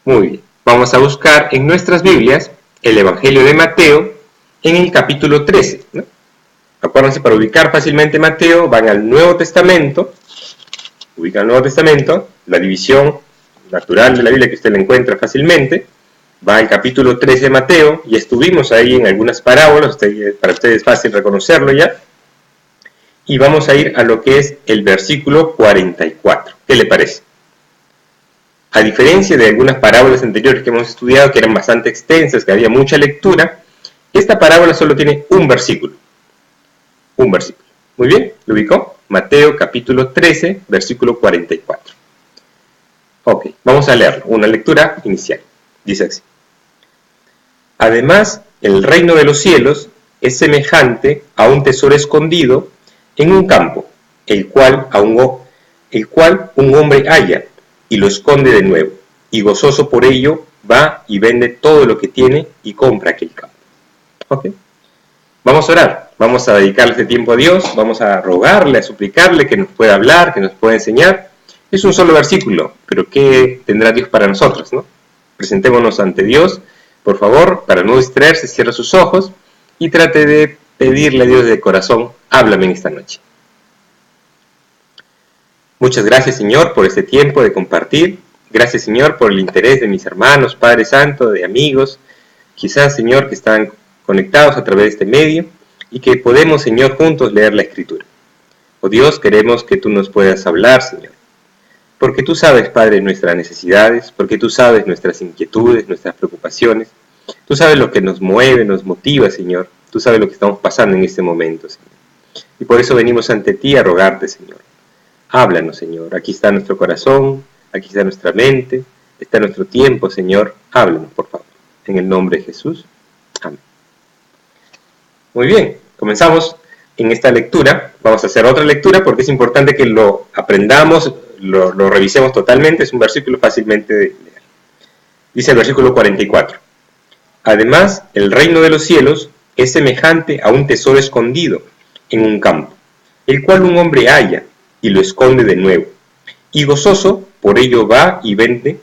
Muy bien. Vamos a buscar en nuestras Biblias el Evangelio de Mateo en el capítulo 13, ¿no? Acuérdense, para ubicar fácilmente Mateo, van al Nuevo Testamento, ubican el Nuevo Testamento, la división natural de la Biblia que usted la encuentra fácilmente, va al capítulo 13 de Mateo, y estuvimos ahí en algunas parábolas, para ustedes es fácil reconocerlo ya, y vamos a ir a lo que es el versículo 44. ¿Qué le parece? A diferencia de algunas parábolas anteriores que hemos estudiado, que eran bastante extensas, que había mucha lectura, esta parábola solo tiene un versículo. Un versículo. Muy bien, ¿lo ubicó? Mateo capítulo 13, versículo 44. Ok, vamos a leerlo. Una lectura inicial. Dice así. Además, el reino de los cielos es semejante a un tesoro escondido en un campo, el cual un hombre halla y lo esconde de nuevo, y gozoso por ello va y vende todo lo que tiene y compra aquel campo. ¿Okay? Vamos a orar, vamos a dedicarle este tiempo a Dios, vamos a rogarle, a suplicarle que nos pueda hablar, que nos pueda enseñar. Es un solo versículo, pero ¿qué tendrá Dios para nosotros, no? Presentémonos ante Dios, por favor, para no distraerse, cierre sus ojos y trate de pedirle a Dios de corazón, háblame en esta noche. Muchas gracias, Señor, por este tiempo de compartir. Gracias, Señor, por el interés de mis hermanos, Padre Santo, de amigos, quizás, Señor, que están conectados a través de este medio y que podemos, Señor, juntos leer la Escritura. Oh Dios, queremos que tú nos puedas hablar, Señor, porque tú sabes, Padre, nuestras necesidades, porque tú sabes nuestras inquietudes, nuestras preocupaciones. Tú sabes lo que nos mueve, nos motiva, Señor. Tú sabes lo que estamos pasando en este momento, Señor. Y por eso venimos ante ti a rogarte, Señor. Háblanos, Señor. Aquí está nuestro corazón, aquí está nuestra mente, está nuestro tiempo, Señor. Háblanos, por favor. En el nombre de Jesús. Amén. Muy bien, comenzamos en esta lectura. Vamos a hacer otra lectura porque es importante que lo aprendamos, lo revisemos totalmente. Es un versículo fácilmente de leer. Dice el versículo 44. Además, el reino de los cielos es semejante a un tesoro escondido en un campo, el cual un hombre halla y lo esconde de nuevo, y gozoso por ello va y vende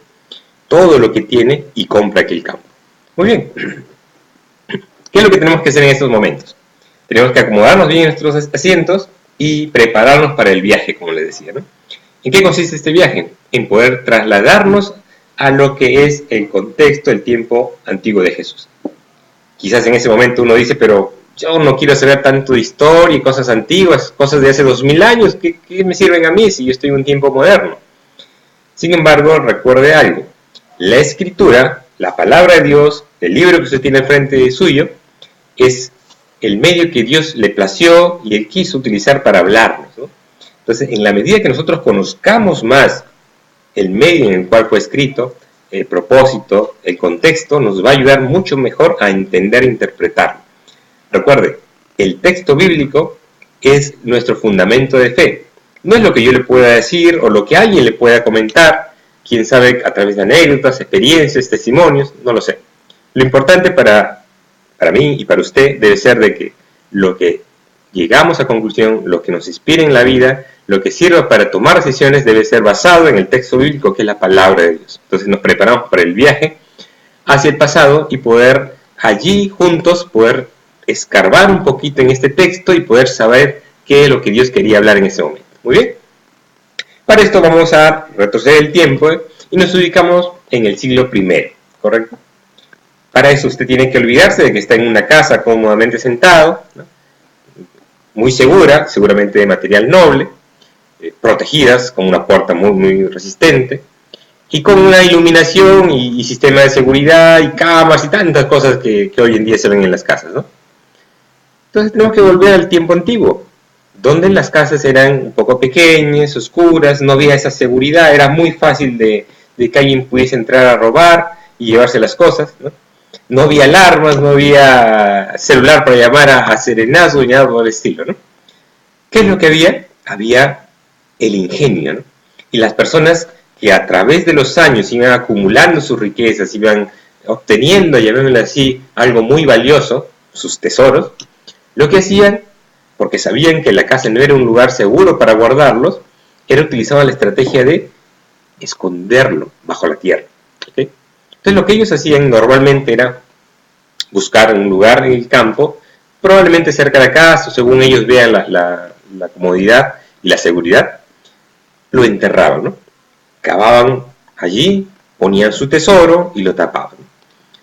todo lo que tiene y compra aquel campo. Muy bien. ¿Qué es lo que tenemos que hacer en estos momentos? Tenemos que acomodarnos bien en nuestros asientos y prepararnos para el viaje, como les decía, ¿no? ¿En qué consiste este viaje? En poder trasladarnos a lo que es el contexto, el tiempo antiguo de Jesús. Quizás en ese momento uno dice, pero yo no quiero saber tanto de historia y cosas antiguas, cosas de hace 2000 años, ¿qué me sirven a mí si yo estoy en un tiempo moderno? Sin embargo, recuerde algo, la Escritura, la palabra de Dios, el libro que usted tiene frente suyo, es el medio que Dios le plació y Él quiso utilizar para hablarnos, ¿no? Entonces, en la medida que nosotros conozcamos más el medio en el cual fue escrito, el propósito, el contexto, nos va a ayudar mucho mejor a entender e interpretarlo. Recuerde, el texto bíblico es nuestro fundamento de fe. No es lo que yo le pueda decir o lo que alguien le pueda comentar, quién sabe, a través de anécdotas, experiencias, testimonios, no lo sé. Lo importante para mí y para usted debe ser de que lo que llegamos a conclusión, lo que nos inspire en la vida, lo que sirva para tomar decisiones debe ser basado en el texto bíblico, que es la palabra de Dios. Entonces nos preparamos para el viaje hacia el pasado y poder allí juntos poder escarbar un poquito en este texto y poder saber qué es lo que Dios quería hablar en ese momento. Muy bien. Para esto vamos a retroceder el tiempo y nos ubicamos en el siglo I, ¿correcto? Para eso usted tiene que olvidarse de que está en una casa cómodamente sentado, ¿no? Muy segura, seguramente de material noble, protegidas con una puerta muy resistente y con una iluminación y sistema de seguridad y camas y tantas cosas que hoy en día se ven en las casas, ¿no? Entonces tenemos que volver al tiempo antiguo, donde las casas eran un poco pequeñas, oscuras, no había esa seguridad, era muy fácil de que alguien pudiese entrar a robar y llevarse las cosas, ¿no? No había alarmas, no había celular para llamar a serenazgo ni nada por el estilo, ¿no? ¿Qué es lo que había? Había el ingenio, ¿no? Y las personas que a través de los años iban acumulando sus riquezas, iban obteniendo, llamémoslo así, algo muy valioso, sus tesoros, lo que hacían, porque sabían que la casa no era un lugar seguro para guardarlos, era utilizar la estrategia de esconderlo bajo la tierra, ¿okay? Entonces lo que ellos hacían normalmente era buscar un lugar en el campo, probablemente cerca de la casa, según ellos vean la comodidad y la seguridad, lo enterraban, ¿no? Cavaban allí, ponían su tesoro y lo tapaban.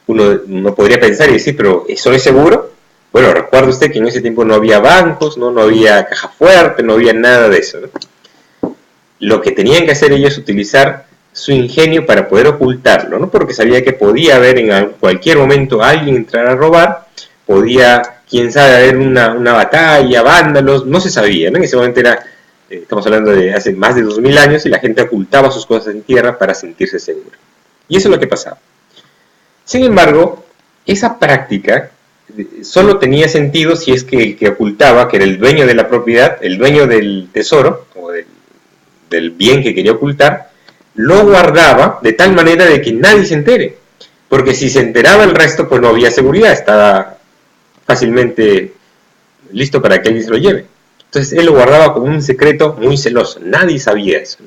Uno podría pensar y decir, pero ¿eso es seguro? Bueno, recuerde usted que en ese tiempo no había bancos, no había caja fuerte, no había nada de eso, ¿no? Lo que tenían que hacer ellos es utilizar su ingenio para poder ocultarlo, ¿no? Porque sabía que podía haber en cualquier momento alguien entrar a robar, podía, quién sabe, haber una batalla, vándalos, no se sabía, ¿no? En ese momento estamos hablando de hace más de 2000 años y la gente ocultaba sus cosas en tierra para sentirse segura. Y eso es lo que pasaba. Sin embargo, esa práctica solo tenía sentido si es que el que ocultaba, que era el dueño de la propiedad, el dueño del tesoro, o del bien que quería ocultar, lo guardaba de tal manera de que nadie se entere. Porque si se enteraba el resto, pues no había seguridad, estaba fácilmente listo para que alguien se lo lleve. Entonces él lo guardaba como un secreto muy celoso, nadie sabía eso.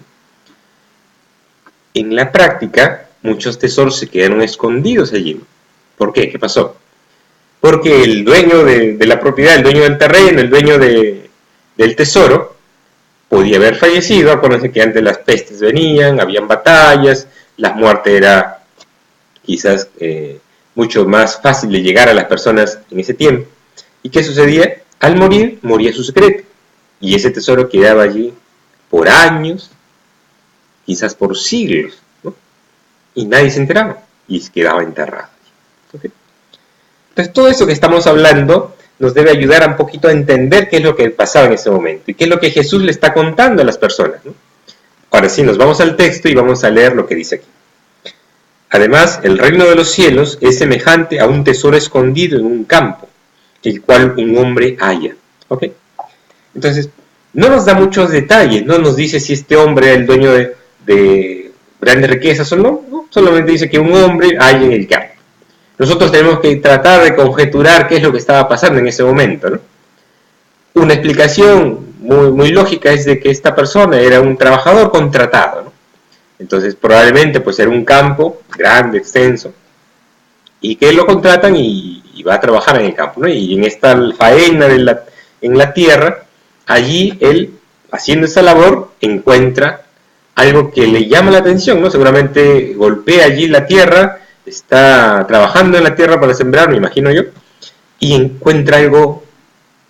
En la práctica, muchos tesoros se quedaron escondidos allí. ¿Por qué? ¿Qué pasó? Porque el dueño de la propiedad, el dueño del terreno, el dueño del tesoro, podía haber fallecido. Acuérdense que antes las pestes venían, habían batallas, la muerte era quizás mucho más fácil de llegar a las personas en ese tiempo. ¿Y qué sucedía? Al morir, moría su secreto. Y ese tesoro quedaba allí por años, quizás por siglos, ¿no? Y nadie se enteraba, y quedaba enterrado. ¿Okay? Entonces todo eso que estamos hablando nos debe ayudar un poquito a entender qué es lo que pasaba en ese momento, y qué es lo que Jesús le está contando a las personas, ¿no? Ahora sí, nos vamos al texto y vamos a leer lo que dice aquí. Además, el reino de los cielos es semejante a un tesoro escondido en un campo, el cual un hombre halla. ¿Ok? Entonces, no nos da muchos detalles, no nos dice si este hombre era el dueño de grandes riquezas o no, solamente dice que un hombre halla en el campo. Nosotros tenemos que tratar de conjeturar qué es lo que estaba pasando en ese momento, ¿no? Una explicación muy lógica es de que esta persona era un trabajador contratado, ¿no? Entonces probablemente pues era un campo grande, extenso, y que lo contratan y va a trabajar en el campo, ¿no? Y en esta faena en la tierra, allí él, haciendo esa labor, encuentra algo que le llama la atención, ¿no? Seguramente golpea allí la tierra, está trabajando en la tierra para sembrar, me imagino yo, y encuentra algo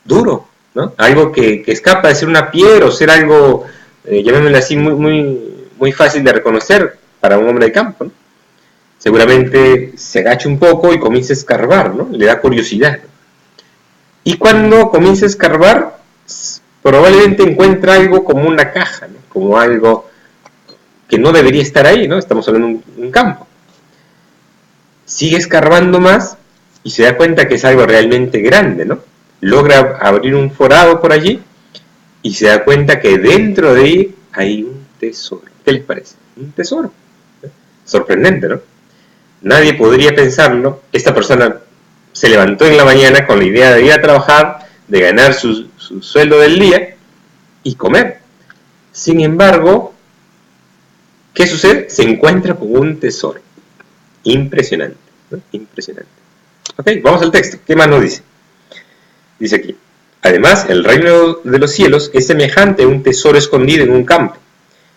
duro, ¿no? Algo que escapa de ser una piedra o ser algo, llamémosle así, muy fácil de reconocer para un hombre de campo, ¿no? Seguramente se agacha un poco y comienza a escarbar, ¿no? Le da curiosidad. Y cuando comienza a escarbar, probablemente encuentra algo como una caja, ¿no? Como algo que no debería estar ahí, ¿no? Estamos hablando de un campo. Sigue escarbando más y se da cuenta que es algo realmente grande, ¿no? Logra abrir un forado por allí y se da cuenta que dentro de ahí hay un tesoro. ¿Qué les parece? Un tesoro. Sorprendente, ¿no? Nadie podría pensarlo. Esta persona se levantó en la mañana con la idea de ir a trabajar, de ganar su sueldo del día y comer. Sin embargo, ¿qué sucede? Se encuentra con un tesoro. Impresionante, ¿no? Impresionante. Ok, vamos al texto. ¿Qué más nos dice? Dice aquí: además, el reino de los cielos es semejante a un tesoro escondido en un campo,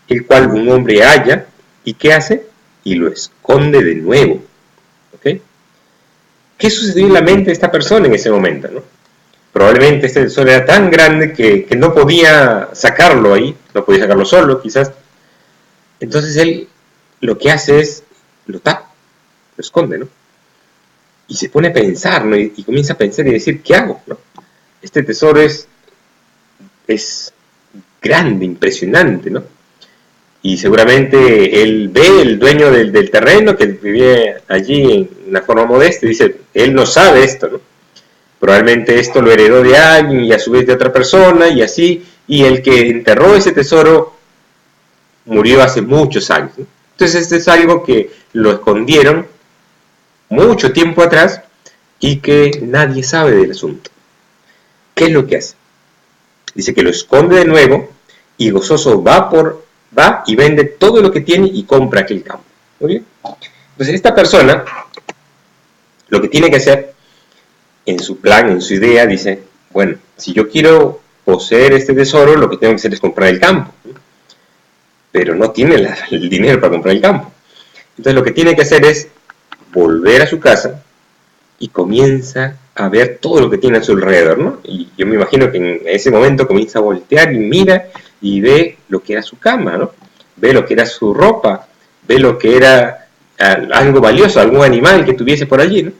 el cual un hombre halla, ¿y qué hace? Y lo esconde de nuevo. ¿Ok? ¿Qué sucedió en la mente de esta persona en ese momento, ¿no? Probablemente este tesoro era tan grande que no podía sacarlo ahí, no podía sacarlo solo, quizás. Entonces él lo que hace es, lo tapa, lo esconde, ¿no? Y se pone a pensar, ¿no? Y comienza a pensar y decir, ¿qué hago, no? Este tesoro es grande, impresionante, ¿no? Y seguramente él ve el dueño del terreno que vivía allí en una forma modesta y dice, él no sabe esto, ¿no? Probablemente esto lo heredó de alguien y a su vez de otra persona y así, y el que enterró ese tesoro murió hace muchos años, ¿no? Entonces este es algo que lo escondieron mucho tiempo atrás y que nadie sabe del asunto. ¿Qué es lo que hace? Dice que lo esconde de nuevo y gozoso va y vende todo lo que tiene y compra aquel campo. ¿Muy bien? Entonces esta persona lo que tiene que hacer en su plan, en su idea, dice, bueno, si yo quiero poseer este tesoro, lo que tengo que hacer es comprar el campo, ¿no? Pero no tiene el dinero para comprar el campo. Entonces lo que tiene que hacer es volver a su casa y comienza a ver todo lo que tiene a su alrededor, ¿no? Y yo me imagino que en ese momento comienza a voltear y mira y ve lo que era su cama, ¿no? Ve lo que era su ropa, ve lo que era algo valioso, algún animal que tuviese por allí, ¿no?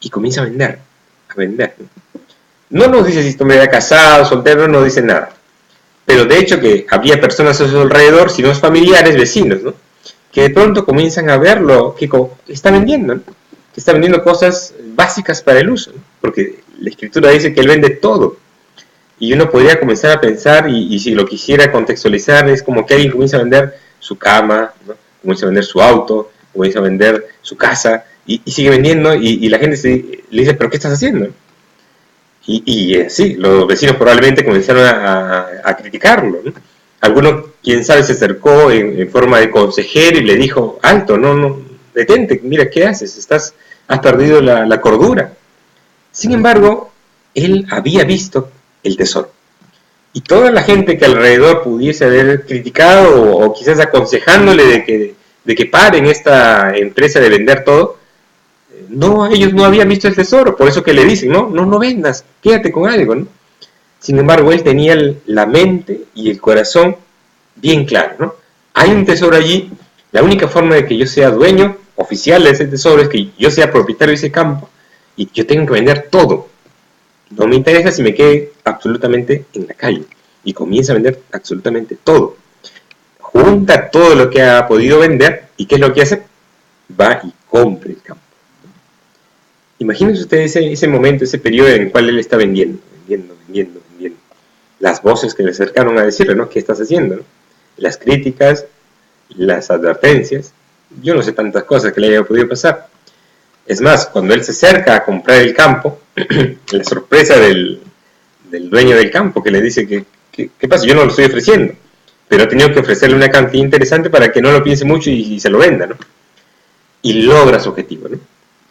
Y comienza a vender, ¿no? No nos dice si este hombre era casado, soltero, no dice nada. Pero de hecho que había personas a su alrededor, si no es familiares, vecinos, ¿no? Que de pronto comienzan a ver lo que está vendiendo, ¿no? Que está vendiendo cosas básicas para el uso, ¿no? Porque la escritura dice que él vende todo. Y uno podría comenzar a pensar, y si lo quisiera contextualizar, es como que alguien comienza a vender su cama, ¿no? Comienza a vender su auto, comienza a vender su casa, y sigue vendiendo, y la gente le dice, ¿pero qué estás haciendo? Y sí, los vecinos probablemente comenzaron a criticarlo, ¿no? Alguno, quién sabe, se acercó en forma de consejero y le dijo, alto, no, detente, mira, ¿qué haces? Has perdido la cordura. Sin embargo, él había visto el tesoro. Y toda la gente que alrededor pudiese haber criticado o quizás aconsejándole de que paren esta empresa de vender todo, no, ellos no habían visto el tesoro, por eso que le dicen, no vendas, quédate con algo, ¿no? Sin embargo, él tenía la mente y el corazón bien claro, ¿no? Hay un tesoro allí, la única forma de que yo sea dueño oficial de ese tesoro es que yo sea propietario de ese campo y yo tengo que vender todo. No me interesa si me quede absolutamente en la calle. Y comienza a vender absolutamente todo. Junta todo lo que ha podido vender y ¿qué es lo que hace? Va y compra el campo. Imagínense ustedes ese momento, ese periodo en el cual él está vendiendo. Las voces que le acercaron a decirle, ¿no? ¿Qué estás haciendo? ¿No? Las críticas, las advertencias. Yo no sé tantas cosas que le haya podido pasar. Es más, cuando él se acerca a comprar el campo, la sorpresa del dueño del campo que le dice ¿qué pasa? Yo no lo estoy ofreciendo, pero he tenido que ofrecerle una cantidad interesante para que no lo piense mucho y se lo venda, ¿no? Y logra su objetivo, ¿no?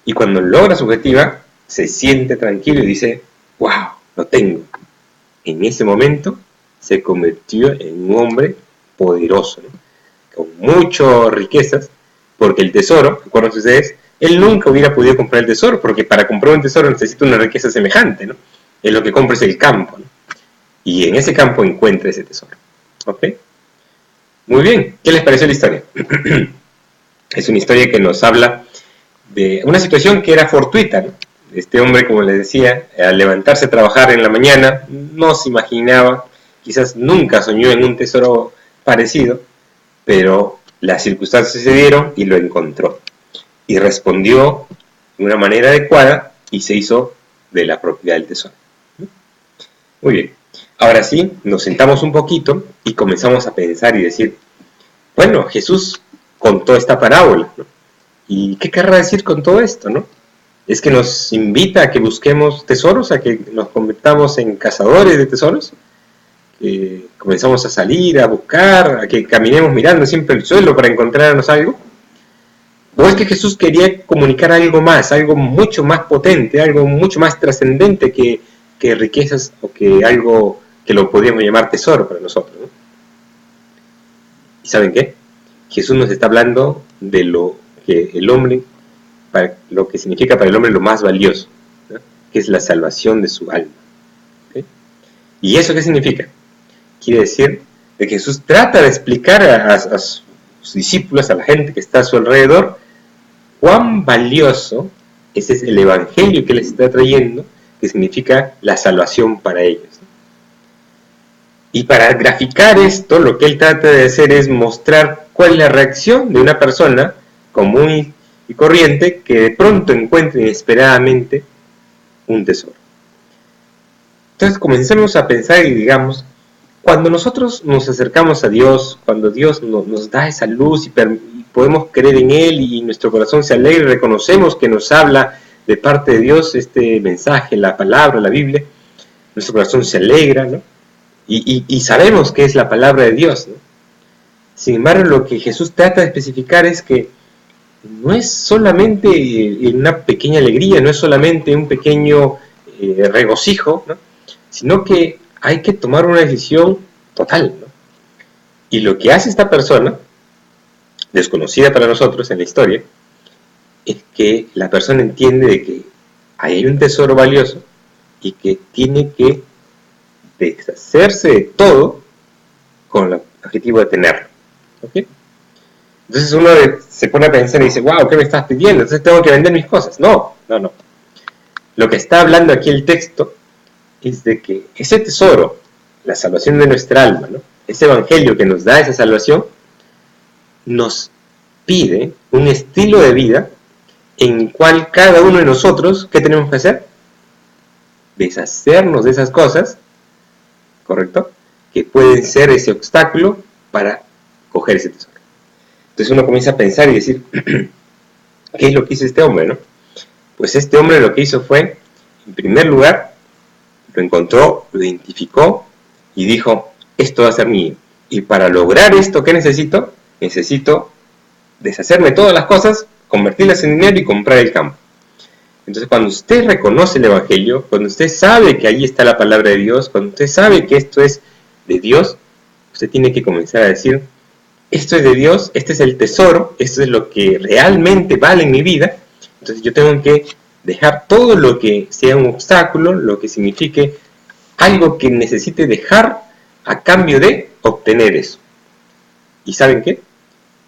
Y cuando logra su objetivo, se siente tranquilo y dice, wow, lo tengo. En ese momento se convirtió en un hombre poderoso, ¿no? Con muchas riquezas, porque el tesoro, acuérdense ustedes, él nunca hubiera podido comprar el tesoro, porque para comprar un tesoro necesita una riqueza semejante, ¿no? Él lo que compra es el campo, ¿no? Y en ese campo encuentra ese tesoro. ¿Ok? Muy bien, ¿qué les pareció la historia? Es una historia que nos habla de una situación que era fortuita, ¿no? Este hombre, como les decía, al levantarse a trabajar en la mañana, no se imaginaba, quizás nunca soñó en un tesoro parecido, pero las circunstancias se dieron y lo encontró. Y respondió de una manera adecuada y se hizo de la propiedad del tesoro. Muy bien, ahora sí, nos sentamos un poquito y comenzamos a pensar y decir, bueno, Jesús contó esta parábola, ¿no? ¿Y qué querrá decir con todo esto, no? ¿Es que nos invita a que busquemos tesoros, a que nos convirtamos en cazadores de tesoros? ¿Que comenzamos a salir, a buscar, a que caminemos mirando siempre el suelo para encontrarnos algo? ¿O es que Jesús quería comunicar algo más, algo mucho más potente, algo mucho más trascendente que riquezas o que algo que lo podríamos llamar tesoro para nosotros, ¿no? ¿Y saben qué? Jesús nos está hablando de lo que el hombre, lo que significa para el hombre lo más valioso, ¿no? Que es la salvación de su alma. ¿Okay? ¿Y eso qué significa? Quiere decir que Jesús trata de explicar a sus discípulos, a la gente que está a su alrededor, cuán valioso ese es el evangelio que les está trayendo, que significa la salvación para ellos. Y para graficar esto, lo que él trata de hacer es mostrar cuál es la reacción de una persona común y corriente que de pronto encuentra inesperadamente un tesoro. Entonces comencemos a pensar y digamos, cuando nosotros nos acercamos a Dios, cuando Dios nos da esa luz y podemos creer en Él y nuestro corazón se alegra y reconocemos que nos habla de parte de Dios este mensaje, la palabra, la Biblia, nuestro corazón se alegra, ¿no? Y sabemos que es la palabra de Dios, ¿no? Sin embargo, lo que Jesús trata de especificar es que no es solamente una pequeña alegría, no es solamente un pequeño regocijo, ¿no? Sino que hay que tomar una decisión total, ¿no? Y lo que hace esta persona, desconocida para nosotros en la historia, es que la persona entiende de que ahí hay un tesoro valioso y que tiene que deshacerse de todo con el objetivo de tenerlo. ¿Okay? Entonces uno se pone a pensar y dice, wow, ¿qué me estás pidiendo? Entonces tengo que vender mis cosas. No. Lo que está hablando aquí el texto es de que ese tesoro, la salvación de nuestra alma, ¿no? Ese evangelio que nos da esa salvación, nos pide un estilo de vida en el cual cada uno de nosotros, ¿qué tenemos que hacer? Deshacernos de esas cosas, ¿correcto? Que pueden ser ese obstáculo para coger ese tesoro. Entonces uno comienza a pensar y decir, ¿qué es lo que hizo este hombre, no? Pues este hombre lo que hizo fue, en primer lugar, lo encontró, lo identificó y dijo, esto va a ser mío. Y para lograr esto, ¿qué necesito? Necesito deshacerme de todas las cosas, convertirlas en dinero y comprar el campo. Entonces cuando usted reconoce el evangelio, cuando usted sabe que ahí está la palabra de Dios, cuando usted sabe que esto es de Dios, usted tiene que comenzar a decir, esto es de Dios, este es el tesoro, esto es lo que realmente vale en mi vida. Entonces yo tengo que dejar todo lo que sea un obstáculo, lo que signifique algo que necesite dejar a cambio de obtener eso. ¿Y saben qué?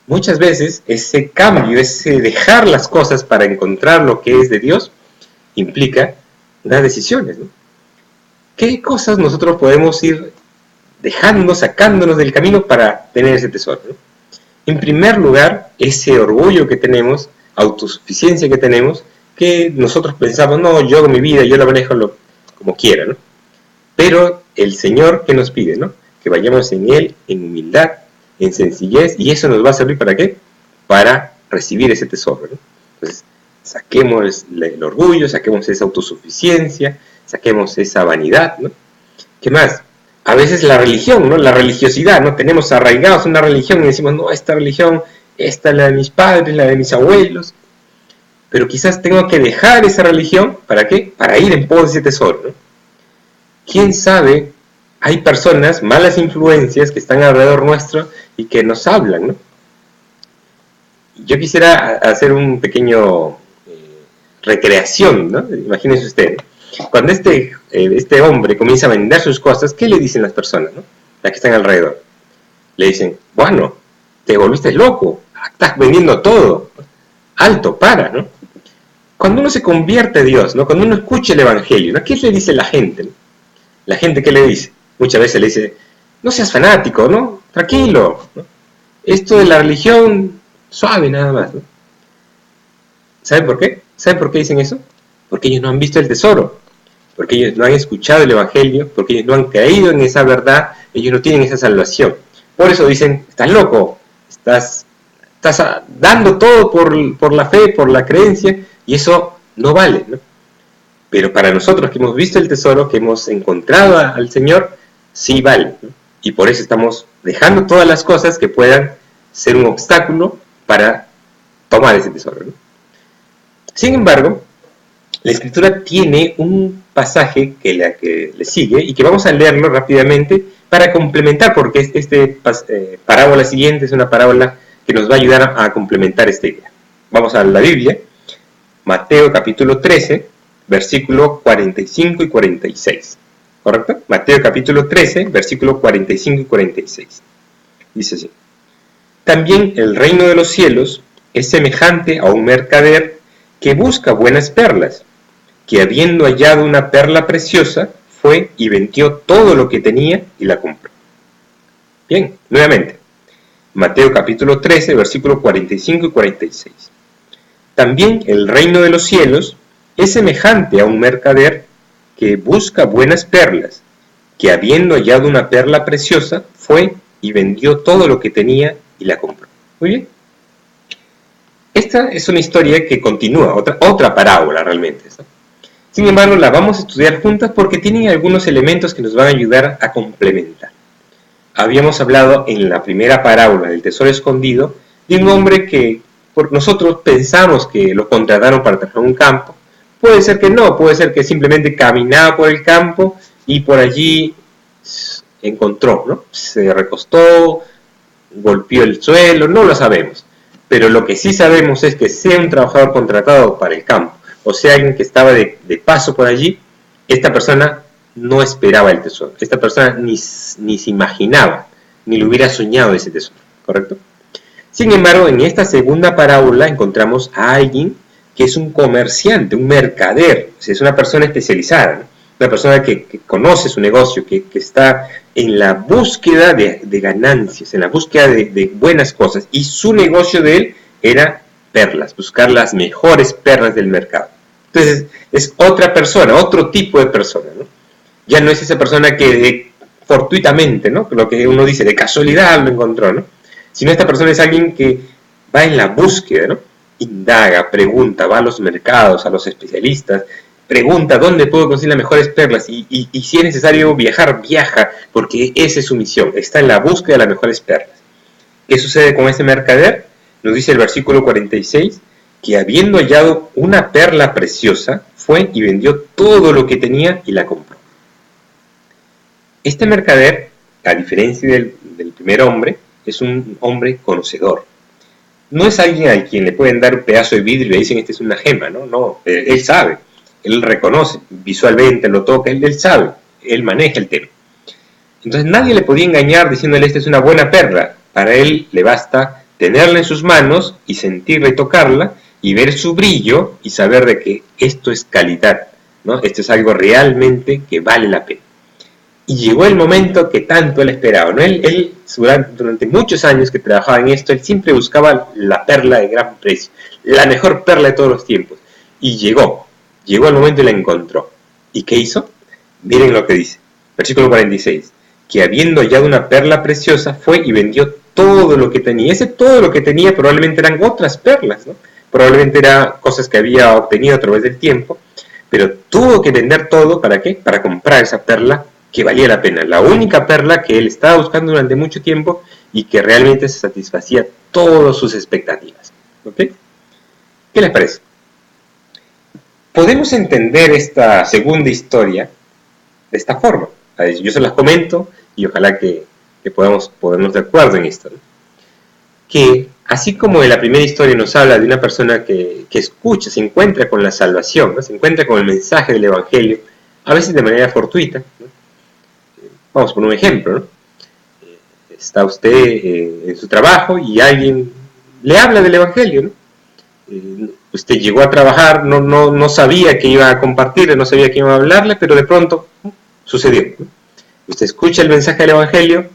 Muchas veces ese cambio, ese dejar las cosas para encontrar lo que es de Dios, implica unas decisiones, ¿no? ¿Qué cosas nosotros podemos ir dejando, sacándonos del camino para tener ese tesoro, ¿no? En primer lugar, ese orgullo que tenemos, autosuficiencia que tenemos, que nosotros pensamos, no, yo hago mi vida, yo la manejo como quiera, ¿no? Pero el Señor, ¿qué nos pide, no? Que vayamos en Él, en humildad, en sencillez, y eso nos va a servir ¿para qué? Para recibir ese tesoro, ¿no? Entonces, saquemos el orgullo, saquemos esa autosuficiencia, saquemos esa vanidad, ¿no? ¿Qué más? A veces la religión, ¿no? La religiosidad, ¿no? Tenemos arraigados una religión y decimos, no, esta religión, esta es la de mis padres, la de mis abuelos, pero quizás tengo que dejar esa religión, ¿para qué? Para ir en pos de ese tesoro, ¿no? ¿Quién sabe? Hay personas, malas influencias que están alrededor nuestro y que nos hablan, ¿no? Yo quisiera hacer un pequeño recreación, ¿no? Imagínense usted, cuando este hombre comienza a vender sus cosas, ¿qué le dicen las personas, ¿no? Las que están alrededor? Le dicen, bueno, te volviste loco, estás vendiendo todo, alto, para, ¿no? Cuando uno se convierte a Dios, ¿no? Cuando uno escucha el evangelio, ¿no? ¿Qué le dice la gente, ¿no? La gente, ¿qué le dice? Muchas veces le dice, no seas fanático, ¿no? Tranquilo, ¿no? Esto de la religión, suave nada más, ¿no? ¿Saben por qué? ¿Saben por qué dicen eso? Porque ellos no han visto el tesoro, porque ellos no han escuchado el evangelio, porque ellos no han creído en esa verdad, ellos no tienen esa salvación. Por eso dicen, estás loco, estás dando todo por la fe, por la creencia, y eso no vale, ¿no? Pero para nosotros que hemos visto el tesoro, que hemos encontrado al Señor, sí vale, ¿no? Y por eso estamos dejando todas las cosas que puedan ser un obstáculo para tomar ese tesoro, ¿no? Sin embargo, la Escritura tiene un pasaje que le sigue y que vamos a leerlo rápidamente para complementar, porque parábola siguiente es una parábola que nos va a ayudar a complementar esta idea. Vamos a la Biblia, Mateo capítulo 13, versículo 45 y 46. ¿Correcto? Mateo capítulo 13, versículo 45 y 46. Dice así: También el reino de los cielos es semejante a un mercader que busca buenas perlas, que habiendo hallado una perla preciosa, fue y vendió todo lo que tenía y la compró. Bien, nuevamente. Mateo capítulo 13, versículo 45 y 46. También el reino de los cielos es semejante a un mercader que busca buenas perlas, que habiendo hallado una perla preciosa, fue y vendió todo lo que tenía y la compró. Muy bien. Esta es una historia que continúa, otra parábola realmente, ¿no? Sin embargo, la vamos a estudiar juntas porque tienen algunos elementos que nos van a ayudar a complementar. Habíamos hablado en la primera parábola del tesoro escondido de un hombre que nosotros pensamos que lo contrataron para trabajar en un campo. Puede ser que no, puede ser que simplemente caminaba por el campo y por allí encontró, ¿no? Se recostó, golpeó el suelo, no lo sabemos. Pero lo que sí sabemos es que sea un trabajador contratado para el campo, o sea alguien que estaba de paso por allí, esta persona no esperaba el tesoro. Esta persona ni se imaginaba, ni lo hubiera soñado ese tesoro, ¿correcto? Sin embargo, en esta segunda parábola encontramos a alguien que es un comerciante, un mercader, o sea, es una persona especializada, ¿no? Una persona que conoce su negocio, que está en la búsqueda de ganancias, en la búsqueda de buenas cosas, y su negocio de él era perlas, buscar las mejores perlas del mercado. Entonces, es otra persona, otro tipo de persona, ¿no? Ya no es esa persona que fortuitamente, ¿no? Lo que uno dice, de casualidad lo encontró, ¿no? Sino esta persona es alguien que va en la búsqueda, ¿no? Indaga, pregunta, va a los mercados, a los especialistas, pregunta dónde puedo conseguir las mejores perlas y si es necesario viajar, viaja, porque esa es su misión, está en la búsqueda de las mejores perlas. ¿Qué sucede con este mercader? Nos dice el versículo 46, que habiendo hallado una perla preciosa, fue y vendió todo lo que tenía y la compró. Este mercader, a diferencia del primer hombre, es un hombre conocedor. No es alguien a quien le pueden dar un pedazo de vidrio y le dicen, esta es una gema, ¿no? No, él sabe, él reconoce, visualmente lo toca, él sabe, él maneja el tema. Entonces nadie le podía engañar diciéndole, esta es una buena perla. Para él le basta tenerla en sus manos y sentirla y tocarla y ver su brillo y saber de que esto es calidad, ¿no? Esto es algo realmente que vale la pena. Y llegó el momento que tanto él esperaba, ¿no? Él durante muchos años que trabajaba en esto, él siempre buscaba la perla de gran precio, la mejor perla de todos los tiempos. Y llegó el momento y la encontró. ¿Y qué hizo? Miren lo que dice, versículo 46, que habiendo hallado una perla preciosa, fue y vendió todo lo que tenía. Ese todo lo que tenía probablemente eran otras perlas, ¿no? Probablemente eran cosas que había obtenido a través del tiempo, pero tuvo que vender todo, ¿para qué? Para comprar esa perla que valía la pena, la única perla que él estaba buscando durante mucho tiempo y que realmente se satisfacía todas sus expectativas. ¿Ok? ¿Qué les parece? Podemos entender esta segunda historia de esta forma. Yo se las comento y ojalá que podamos ponernos de acuerdo en esto, ¿no? Que así como en la primera historia nos habla de una persona que escucha, se encuentra con la salvación, ¿no? Se encuentra con el mensaje del Evangelio, a veces de manera fortuita, ¿no? Vamos por un ejemplo, ¿no? Está usted en su trabajo y alguien le habla del Evangelio, ¿no? Usted llegó a trabajar, no sabía que iba a compartir, no sabía que iba a hablarle, pero de pronto sucedió, ¿no? Usted escucha el mensaje del Evangelio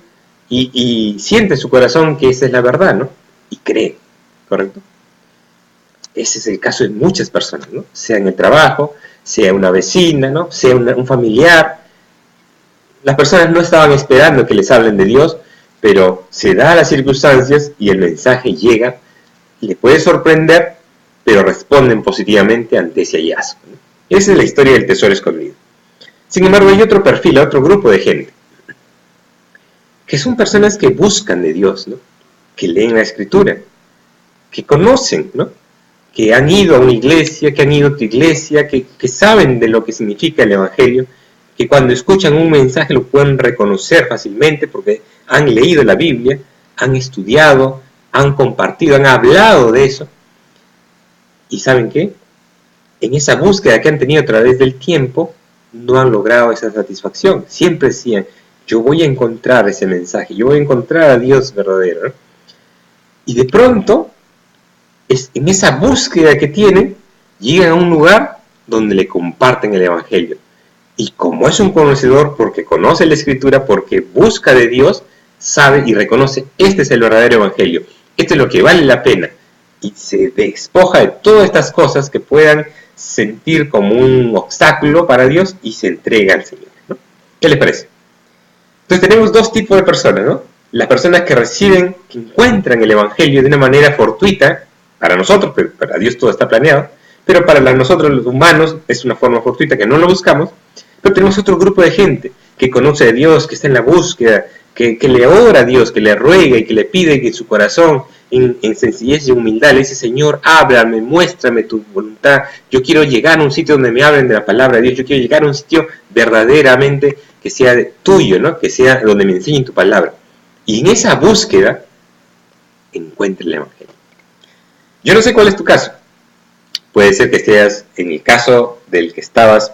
y siente en su corazón que esa es la verdad, ¿no? Y cree, ¿correcto? Ese es el caso de muchas personas, ¿no? Sea en el trabajo, sea una vecina, ¿no? Sea un familiar. Las personas no estaban esperando que les hablen de Dios, pero se da las circunstancias y el mensaje llega, le puede sorprender, pero responden positivamente ante ese hallazgo, ¿no? Esa es la historia del tesoro escondido. Sin embargo, hay otro perfil, otro grupo de gente, que son personas que buscan de Dios, ¿no? Que leen la Escritura, que conocen, ¿no? Que han ido a una iglesia, que han ido a otra iglesia, que saben de lo que significa el Evangelio, que cuando escuchan un mensaje lo pueden reconocer fácilmente porque han leído la Biblia, han estudiado, han compartido, han hablado de eso. ¿Y saben qué? En esa búsqueda que han tenido a través del tiempo, no han logrado esa satisfacción. Siempre decían, yo voy a encontrar ese mensaje, yo voy a encontrar a Dios verdadero, ¿no? Y de pronto, en esa búsqueda que tienen, llegan a un lugar donde le comparten el Evangelio. Y como es un conocedor, porque conoce la Escritura, porque busca de Dios, sabe y reconoce, este es el verdadero Evangelio, esto es lo que vale la pena. Y se despoja de todas estas cosas que puedan sentir como un obstáculo para Dios y se entrega al Señor, ¿no? ¿Qué les parece? Entonces tenemos dos tipos de personas, ¿no? Las personas que reciben, que encuentran el Evangelio de una manera fortuita, para nosotros, pero para Dios todo está planeado, pero para nosotros los humanos es una forma fortuita que no lo buscamos. Pero tenemos otro grupo de gente que conoce a Dios, que está en la búsqueda, que le ora a Dios, que le ruega y que le pide que en su corazón, en sencillez y humildad, le dice: Señor, háblame, muéstrame tu voluntad. Yo quiero llegar a un sitio donde me hablen de la palabra de Dios. Yo quiero llegar a un sitio verdaderamente que sea tuyo, ¿no? Que sea donde me enseñen tu palabra. Y en esa búsqueda encuentra el Evangelio. Yo no sé cuál es tu caso. Puede ser que estés en el caso del que estabas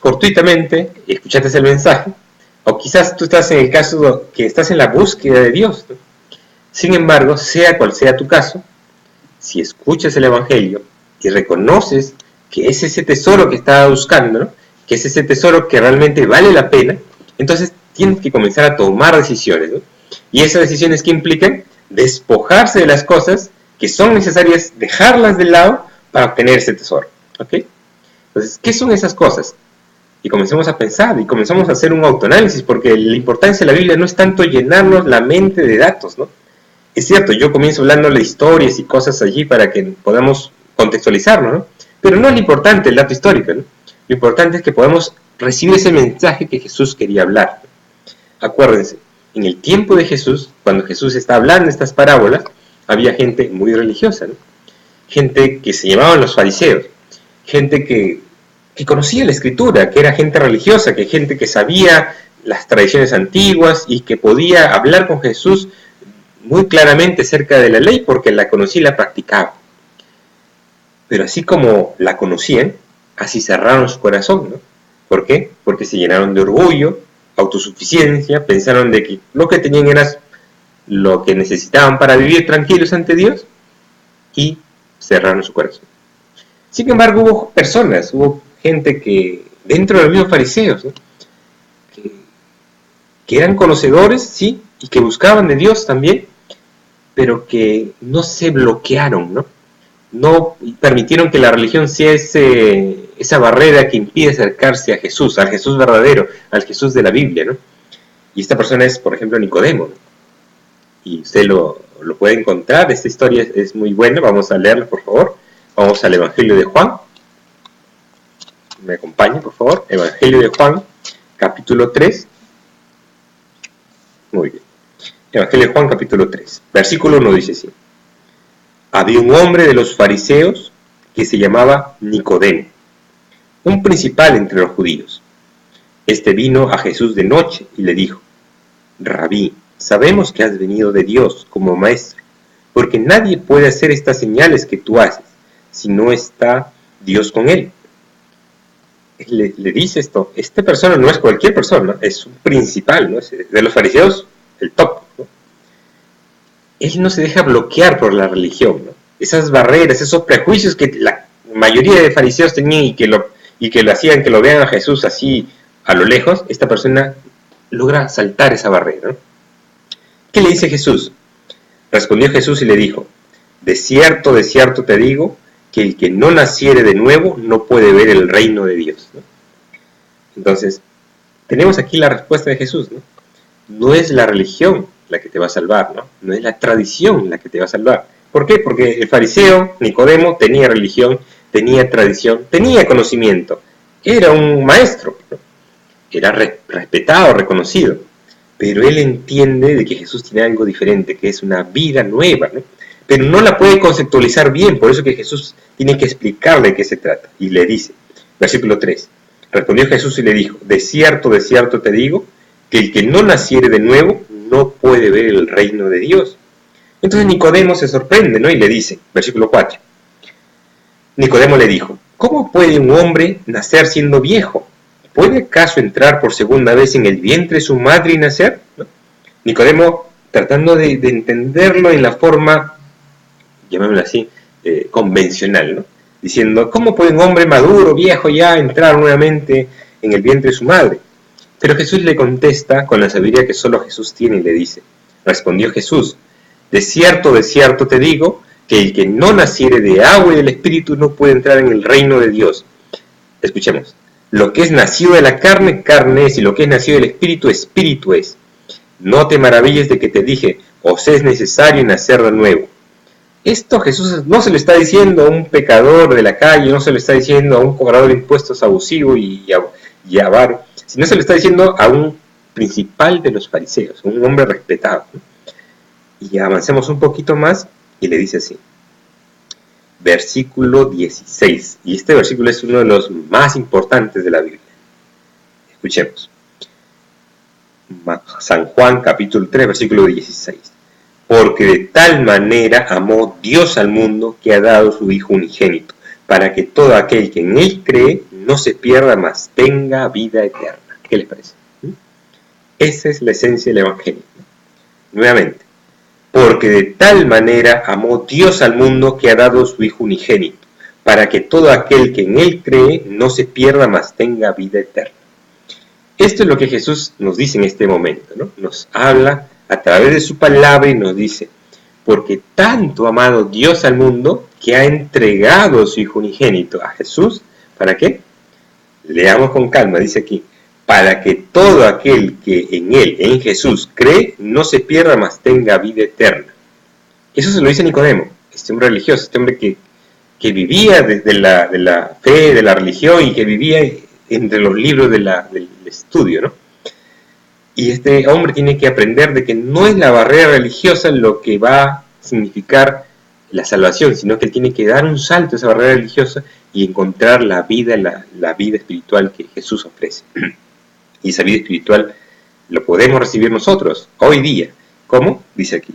fortuitamente y escuchaste el mensaje, o quizás tú estás en el caso que estás en la búsqueda de Dios, ¿no? Sin embargo, sea cual sea tu caso, si escuchas el Evangelio y reconoces que es ese tesoro que estás buscando, ¿no? Que es ese tesoro que realmente vale la pena, entonces tienes que comenzar a tomar decisiones, ¿no? Y esas decisiones que implican despojarse de las cosas que son necesarias, dejarlas de lado para obtener ese tesoro, ¿ok? Entonces, ¿qué son esas cosas? Y comencemos a pensar y comenzamos a hacer un autoanálisis, porque la importancia de la Biblia no es tanto llenarnos la mente de datos, ¿no? Es cierto, yo comienzo hablando de historias y cosas allí para que podamos contextualizarlo, ¿no? Pero no es lo importante el dato histórico, ¿no? Lo importante es que podamos recibir ese mensaje que Jesús quería hablar. Acuérdense, en el tiempo de Jesús, cuando Jesús está hablando estas parábolas, había gente muy religiosa, ¿no? Gente que se llamaban los fariseos, gente que conocía la escritura, que era gente religiosa, que gente que sabía las tradiciones antiguas y que podía hablar con Jesús muy claramente acerca de la ley porque la conocía y la practicaba. Pero así como la conocían, así cerraron su corazón, ¿no? ¿Por qué? Porque se llenaron de orgullo, autosuficiencia, pensaron de que lo que tenían era lo que necesitaban para vivir tranquilos ante Dios y cerraron su corazón. Sin embargo, hubo personas, hubo gente que, dentro de los mismos fariseos, ¿no? que eran conocedores, sí, y que buscaban de Dios también, pero que no se bloquearon, ¿no? No permitieron que la religión sea esa barrera que impide acercarse a Jesús, al Jesús verdadero, al Jesús de la Biblia, ¿no? Y esta persona es, por ejemplo, Nicodemo, ¿no? Y usted lo puede encontrar, esta historia es muy buena, vamos a leerla, por favor. Vamos al Evangelio de Juan. Me acompaña, por favor. Evangelio de Juan, capítulo 3. Muy bien. Evangelio de Juan, capítulo 3. Versículo 1 dice así: había un hombre de los fariseos que se llamaba Nicodemo, un principal entre los judíos. Este vino a Jesús de noche y le dijo: Rabí, sabemos que has venido de Dios como maestro, porque nadie puede hacer estas señales que tú haces si no está Dios con él. Le dice esto: esta persona no es cualquier persona, es un principal, ¿no? De los fariseos, el top, ¿no? Él no se deja bloquear por la religión, ¿no? Esas barreras, esos prejuicios que la mayoría de fariseos tenían y que lo hacían que lo vean a Jesús así a lo lejos, esta persona logra saltar esa barrera, ¿no? ¿Qué le dice Jesús? Respondió Jesús y le dijo: de cierto te digo, que el que no naciere de nuevo no puede ver el reino de Dios, ¿no? Entonces, tenemos aquí la respuesta de Jesús, ¿no? No es la religión la que te va a salvar, ¿no? No es la tradición la que te va a salvar. ¿Por qué? Porque el fariseo, Nicodemo, tenía religión, tenía tradición, tenía conocimiento. Era un maestro, ¿no? Era respetado, reconocido. Pero él entiende de que Jesús tiene algo diferente, que es una vida nueva, ¿no? Pero no la puede conceptualizar bien, por eso que Jesús tiene que explicarle de qué se trata. Y le dice, versículo 3, respondió Jesús y le dijo: de cierto te digo, que el que no naciere de nuevo no puede ver el reino de Dios. Entonces Nicodemo se sorprende, ¿no? Y le dice, versículo 4, Nicodemo le dijo: ¿cómo puede un hombre nacer siendo viejo? ¿Puede acaso entrar por segunda vez en el vientre de su madre y nacer? ¿No? Nicodemo, tratando de entenderlo en la forma, llamémoslo así, convencional, ¿no? Diciendo: ¿cómo puede un hombre maduro, viejo ya, entrar nuevamente en el vientre de su madre? Pero Jesús le contesta con la sabiduría que solo Jesús tiene y le dice, respondió Jesús: de cierto te digo, que el que no naciere de agua y del Espíritu no puede entrar en el reino de Dios. Escuchemos: lo que es nacido de la carne, carne es, y lo que es nacido del Espíritu, Espíritu es. No te maravilles de que te dije: os es necesario nacer de nuevo. Esto Jesús no se lo está diciendo a un pecador de la calle, no se lo está diciendo a un cobrador de impuestos abusivo y avaro, sino se lo está diciendo a un principal de los fariseos, un hombre respetado, ¿no? Y avancemos un poquito más y le dice así, versículo 16, y este versículo es uno de los más importantes de la Biblia. Escuchemos. San Juan capítulo 3, versículo 16. Porque de tal manera amó Dios al mundo que ha dado su Hijo unigénito, para que todo aquel que en Él cree no se pierda, mas tenga vida eterna. ¿Qué les parece? Esa es la esencia del Evangelio. Nuevamente, porque de tal manera amó Dios al mundo que ha dado su Hijo unigénito, para que todo aquel que en Él cree no se pierda, mas tenga vida eterna. Esto es lo que Jesús nos dice en este momento, ¿no? Nos habla a través de su palabra y nos dice, porque tanto ha amado Dios al mundo que ha entregado su Hijo unigénito a Jesús, ¿para qué? Leamos con calma, dice aquí, para que todo aquel que en Él, en Jesús, cree, no se pierda, mas tenga vida eterna. Eso se lo dice Nicodemo, este hombre religioso, este hombre que vivía de la fe, de la religión, y que vivía entre los libros del estudio, ¿no? Y este hombre tiene que aprender de que no es la barrera religiosa lo que va a significar la salvación, sino que él tiene que dar un salto a esa barrera religiosa y encontrar la vida espiritual que Jesús ofrece. Y esa vida espiritual lo podemos recibir nosotros, hoy día. ¿Cómo? Dice aquí.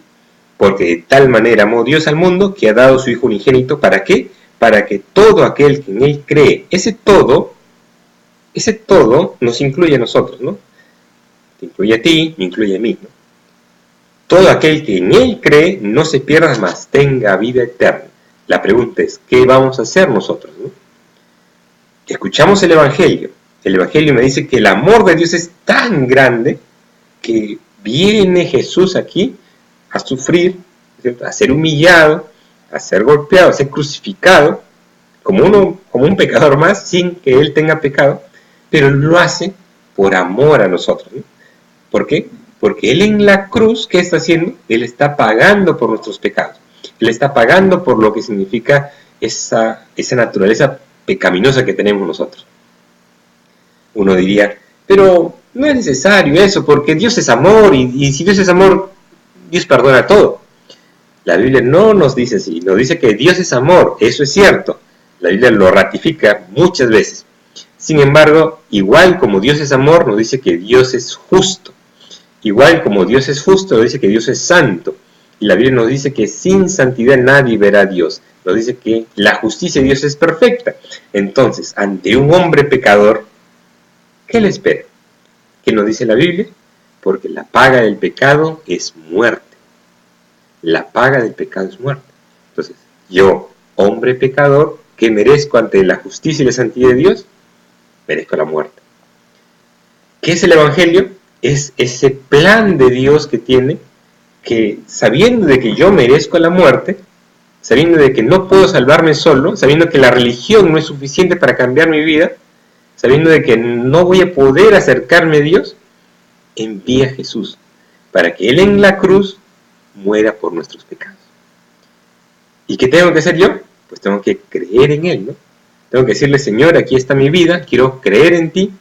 Porque de tal manera amó Dios al mundo que ha dado su Hijo unigénito, ¿para qué? Para que todo aquel que en Él cree, ese todo nos incluye a nosotros, ¿no? Te incluye a ti, me incluye a mí, ¿no? Todo aquel que en Él cree no se pierda, mas tenga vida eterna. La pregunta es, ¿qué vamos a hacer nosotros, ¿no? Escuchamos el Evangelio. El Evangelio me dice que el amor de Dios es tan grande que viene Jesús aquí a sufrir, ¿cierto? A ser humillado, a ser golpeado, a ser crucificado, como un pecador más, sin que Él tenga pecado, pero lo hace por amor a nosotros, ¿no? ¿Por qué? Porque Él en la cruz, ¿qué está haciendo? Él está pagando por nuestros pecados. Él está pagando por lo que significa esa naturaleza pecaminosa que tenemos nosotros. Uno diría, pero no es necesario eso, porque Dios es amor, y si Dios es amor, Dios perdona todo. La Biblia no nos dice así, nos dice que Dios es amor, eso es cierto. La Biblia lo ratifica muchas veces. Sin embargo, igual como Dios es amor, nos dice que Dios es justo. Igual como Dios es justo, nos dice que Dios es santo. Y la Biblia nos dice que sin santidad nadie verá a Dios. Nos dice que la justicia de Dios es perfecta. Entonces, ante un hombre pecador, ¿qué le espera? ¿Qué nos dice la Biblia? Porque la paga del pecado es muerte. La paga del pecado es muerte. Entonces, yo, hombre pecador, ¿qué merezco ante la justicia y la santidad de Dios? Merezco la muerte. ¿Qué es el Evangelio? Es ese plan de Dios que tiene, que sabiendo de que yo merezco la muerte, sabiendo de que no puedo salvarme solo, sabiendo que la religión no es suficiente para cambiar mi vida, sabiendo de que no voy a poder acercarme a Dios, envía a Jesús para que Él en la cruz muera por nuestros pecados. ¿Y qué tengo que hacer yo? Pues tengo que creer en Él, ¿no? Tengo que decirle, Señor, aquí está mi vida, quiero creer en ti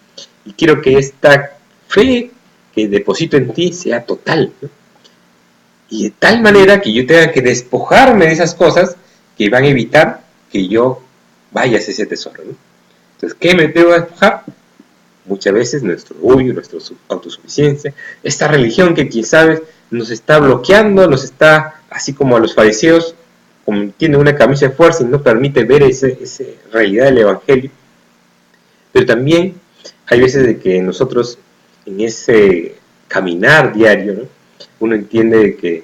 y quiero que esta fe que deposito en ti sea total, ¿no? Y de tal manera que yo tenga que despojarme de esas cosas que van a evitar que yo vaya hacia ese tesoro, ¿no? Entonces, ¿qué me tengo que despojar? Muchas veces nuestro orgullo, nuestra autosuficiencia, esta religión que quizás nos está bloqueando, nos está, así como a los fariseos, tiene una camisa de fuerza y no permite ver esa realidad del Evangelio. Pero también hay veces de que nosotros, en ese caminar diario, ¿no? Uno entiende que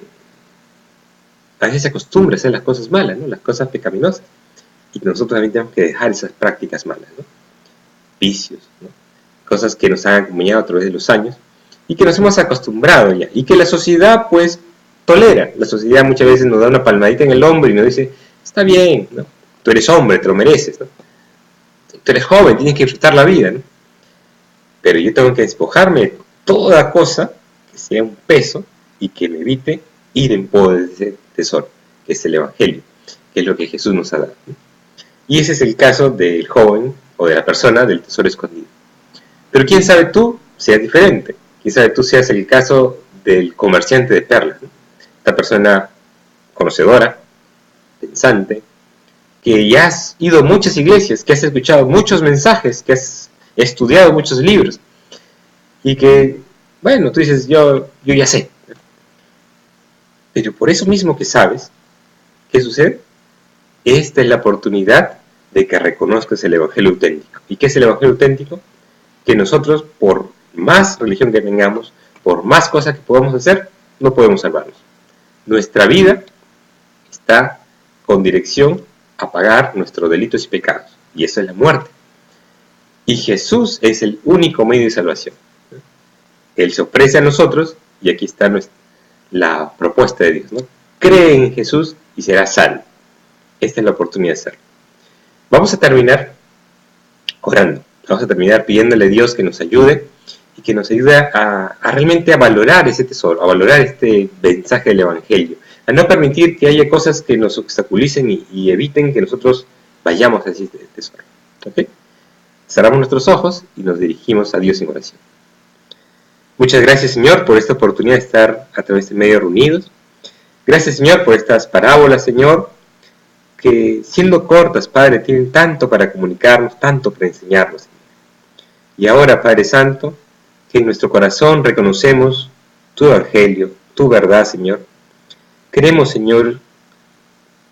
a veces se acostumbra a hacer las cosas malas, ¿no? Las cosas pecaminosas. Y nosotros también tenemos que dejar esas prácticas malas, ¿no? Vicios, ¿no? Cosas que nos han acompañado a través de los años y que nos hemos acostumbrado ya. Y que la sociedad, pues, tolera. La sociedad muchas veces nos da una palmadita en el hombro y nos dice, está bien, ¿no? Tú eres hombre, te lo mereces, ¿no? Tú eres joven, tienes que disfrutar la vida, ¿no? Pero yo tengo que despojarme de toda cosa que sea un peso y que me evite ir en pos de ese tesoro, que es el Evangelio, que es lo que Jesús nos ha dado, ¿no? Y ese es el caso del joven o de la persona del tesoro escondido. Pero quién sabe tú, sea diferente. Quizá tú seas el caso del comerciante de perlas, ¿no? Esta persona conocedora, pensante, que ya has ido a muchas iglesias, que has escuchado muchos mensajes, que has estudiado muchos libros, y que, bueno, tú dices, yo ya sé. Pero por eso mismo que sabes, ¿qué sucede? Esta es la oportunidad de que reconozcas el Evangelio auténtico. ¿Y qué es el Evangelio auténtico? Que nosotros, por más religión que tengamos, por más cosas que podamos hacer, no podemos salvarnos. Nuestra vida está con dirección a pagar nuestros delitos y pecados, y eso es la muerte. Y Jesús es el único medio de salvación. Él se ofrece a nosotros, y aquí está la propuesta de Dios, ¿no? Cree en Jesús y serás salvo. Esta es la oportunidad de hacerlo. Vamos a terminar orando. Vamos a terminar pidiéndole a Dios que nos ayude y que nos ayude a realmente a valorar ese tesoro, a valorar este mensaje del Evangelio, a no permitir que haya cosas que nos obstaculicen y eviten que nosotros vayamos a ese tesoro. ¿Okay? Cerramos nuestros ojos y nos dirigimos a Dios en oración. Muchas gracias, Señor, por esta oportunidad de estar a través de este medio reunidos. Gracias, Señor, por estas parábolas, Señor, que siendo cortas, Padre, tienen tanto para comunicarnos, tanto para enseñarnos, Señor. Y ahora, Padre Santo, que en nuestro corazón reconocemos tu Evangelio, tu verdad, Señor. Queremos, Señor,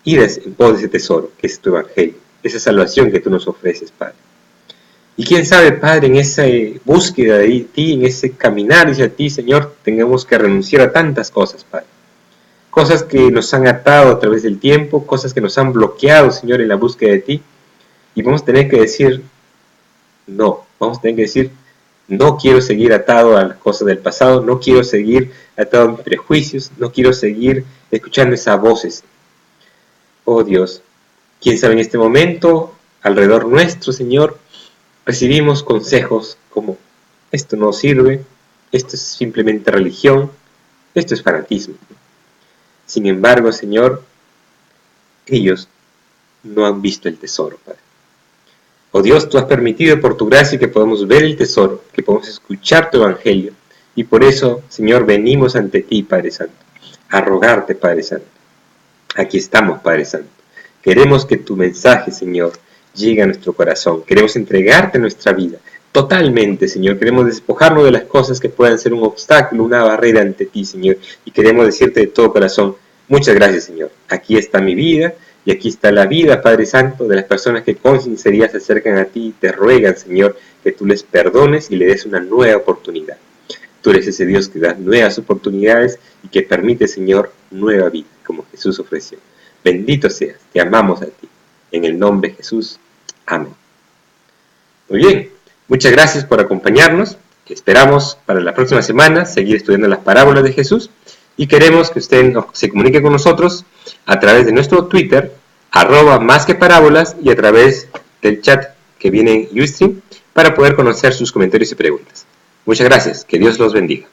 ir en pos de ese tesoro, que es tu Evangelio, esa salvación que tú nos ofreces, Padre. Y quién sabe, Padre, en esa búsqueda de ti, en ese caminar hacia ti, Señor, tengamos que renunciar a tantas cosas, Padre. Cosas que nos han atado a través del tiempo, cosas que nos han bloqueado, Señor, en la búsqueda de ti. Y vamos a tener que decir, no, vamos a tener que decir, no quiero seguir atado a las cosas del pasado, no quiero seguir atado a mis prejuicios, no quiero seguir escuchando esas voces. Oh Dios, quién sabe en este momento, alrededor nuestro, Señor, recibimos consejos como, esto no sirve, esto es simplemente religión, esto es fanatismo. Sin embargo, Señor, ellos no han visto el tesoro, Padre. Oh Dios, tú has permitido por tu gracia que podamos ver el tesoro, que podamos escuchar tu Evangelio, y por eso, Señor, venimos ante ti, Padre Santo, a rogarte, Padre Santo. Aquí estamos, Padre Santo. Queremos que tu mensaje, Señor, llegue a nuestro corazón. Queremos entregarte nuestra vida totalmente, Señor. Queremos despojarnos de las cosas que puedan ser un obstáculo, una barrera ante ti, Señor. Y queremos decirte de todo corazón, muchas gracias, Señor. Aquí está mi vida y aquí está la vida, Padre Santo, de las personas que con sinceridad se acercan a ti y te ruegan, Señor, que tú les perdones y le des una nueva oportunidad. Tú eres ese Dios que da nuevas oportunidades y que permite, Señor, nueva vida, como Jesús ofreció. Bendito seas, te amamos a ti. En el nombre de Jesús. Amén. Muy bien, muchas gracias por acompañarnos. Esperamos para la próxima semana seguir estudiando las parábolas de Jesús y queremos que usted se comunique con nosotros a través de nuestro Twitter, @másqueparábolas, y a través del chat que viene en Ustream para poder conocer sus comentarios y preguntas. Muchas gracias, que Dios los bendiga.